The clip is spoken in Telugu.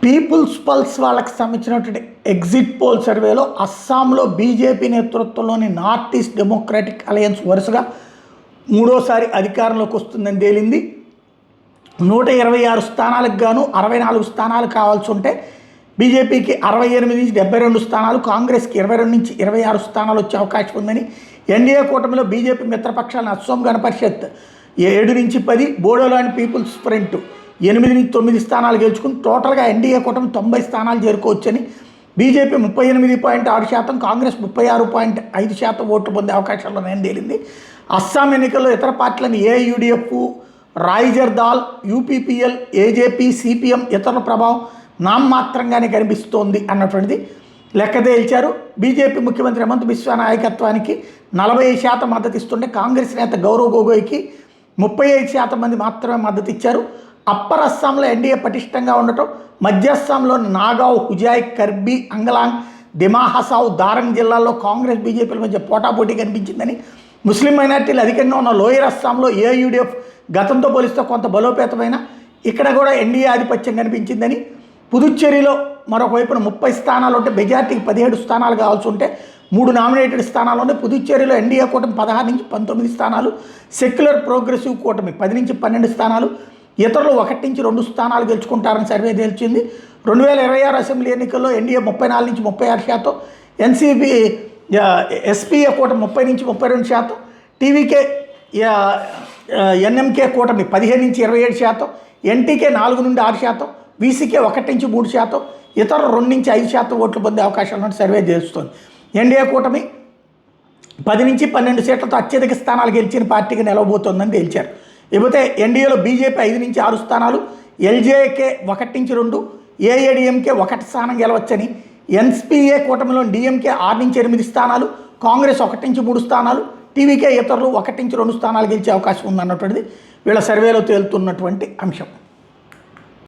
పీపుల్స్ పల్స్ వాళ్ళకి సంబంధించినటువంటి ఎగ్జిట్ పోల్ సర్వేలో అస్సాంలో బీజేపీ నేతృత్వంలోని నార్త్ ఈస్ట్ డెమోక్రాటిక్ అలయన్స్ వరుసగా మూడోసారి అధికారంలోకి వస్తుందని తేలింది. 126 స్థానాలకు గాను 64 స్థానాలు కావాల్సి ఉంటే బీజేపీకి 68 నుంచి 72 స్థానాలు, కాంగ్రెస్కి 22 నుంచి 26 స్థానాలు వచ్చే అవకాశం ఉందని, ఎన్డీఏ కూటమిలో బీజేపీ మిత్రపక్షాలను అస్సోం గణ పరిషత్ 7 నుంచి 10, బోడోలాండ్ పీపుల్స్ ఫ్రంట్ 8 నుంచి 9 స్థానాలు గెలుచుకుని టోటల్గా ఎన్డీఏ కూటమి 90 స్థానాలు చేరుకోవచ్చని, బీజేపీ 38.6%, కాంగ్రెస్ 36.5% ఓట్లు పొందే అవకాశాలు ఉన్నాయని తేలింది. అస్సాం ఎన్నికల్లో ఇతర పార్టీలను ఏఐయుడిఎఫ్, రాయిజర్ దాల్, యూపీపీఎల్, ఏజేపీ, సిపిఎం ఇతరుల ప్రభావం నామమాత్రంగానే కనిపిస్తోంది అన్నటువంటిది లెక్క తేల్చారు. బీజేపీ ముఖ్యమంత్రి హేమంత్ బిశ్వా నాయకత్వానికి 40% మద్దతు ఇస్తుంటే కాంగ్రెస్ నేత గౌరవ్ గొగోయ్కి 35% మంది మాత్రమే మద్దతు ఇచ్చారు. అప్పర్ అస్సాంలో ఎన్డీఏ పటిష్టంగా ఉండటం, మధ్య అస్సాంలో నాగావ్, హుజాయ్, కర్బీ అంగలాంగ్, దిమా హసావ్, దారంగ్ జిల్లాల్లో కాంగ్రెస్ బీజేపీల మధ్య పోటాపోటీ కనిపించిందని, ముస్లిం మైనార్టీలు అధికంగా ఉన్న లోయర్ అస్సాంలో ఏఐయుడిఎఫ్ గతంతో పోలిస్తే కొంత బలోపేతమైన ఇక్కడ కూడా ఎన్డీఏ ఆధిపత్యం కనిపించిందని, పుదుచ్చేరిలో మరొకవైపున 30 స్థానాలు ఉంటే మెజార్టీకి 17 స్థానాలు కావాల్సి ఉంటే 3 నామినేటెడ్ స్థానాలు ఉన్నాయి. పుదుచ్చేరిలో ఎన్డీఏ కూటమి 16 నుంచి 19 స్థానాలు, సెక్యులర్ ప్రోగ్రెసివ్ కూటమి 10 నుంచి 12 స్థానాలు, ఇతరులు 1 నుంచి 2 స్థానాలు గెలుచుకుంటారని సర్వే తేల్చింది. 2026 అసెంబ్లీ ఎన్నికల్లో ఎన్డీఏ 34 నుంచి 36%, ఎన్సీపీ ఎస్పీఏ కూటమి 30 నుంచి 32%, టీవీకే ఎన్ఎంకే కూటమి 15 నుంచి 27%, ఎన్టీకే 4 నుండి 6%, వీసీకే 1 నుంచి 3%, ఇతరులు 2 నుంచి 5% ఓట్లు పొందే అవకాశాలను సర్వే చేస్తుంది. ఎన్డీఏ కూటమి 10 నుంచి 12 సీట్లతో అత్యధిక స్థానాలు గెలిచిన పార్టీగా నిలవబోతోందని తేల్చారు. ఇకపోతే ఎన్డీఏలో బీజేపీ 5 నుంచి 6 స్థానాలు, ఎల్జేకే 1 నుంచి 2, ఏఐడిఎంకే 1 స్థానం గెలవచ్చని, ఎన్పీఏ కూటమిలో డీఎంకే 6 నుంచి 8 స్థానాలు, కాంగ్రెస్ 1 నుంచి 3 స్థానాలు, టీవీకే ఇతరులు 1 నుంచి 2 స్థానాలు గెలిచే అవకాశం ఉందన్నటువంటిది వీళ్ళ సర్వేలో తేలుతున్నటువంటి అంశం.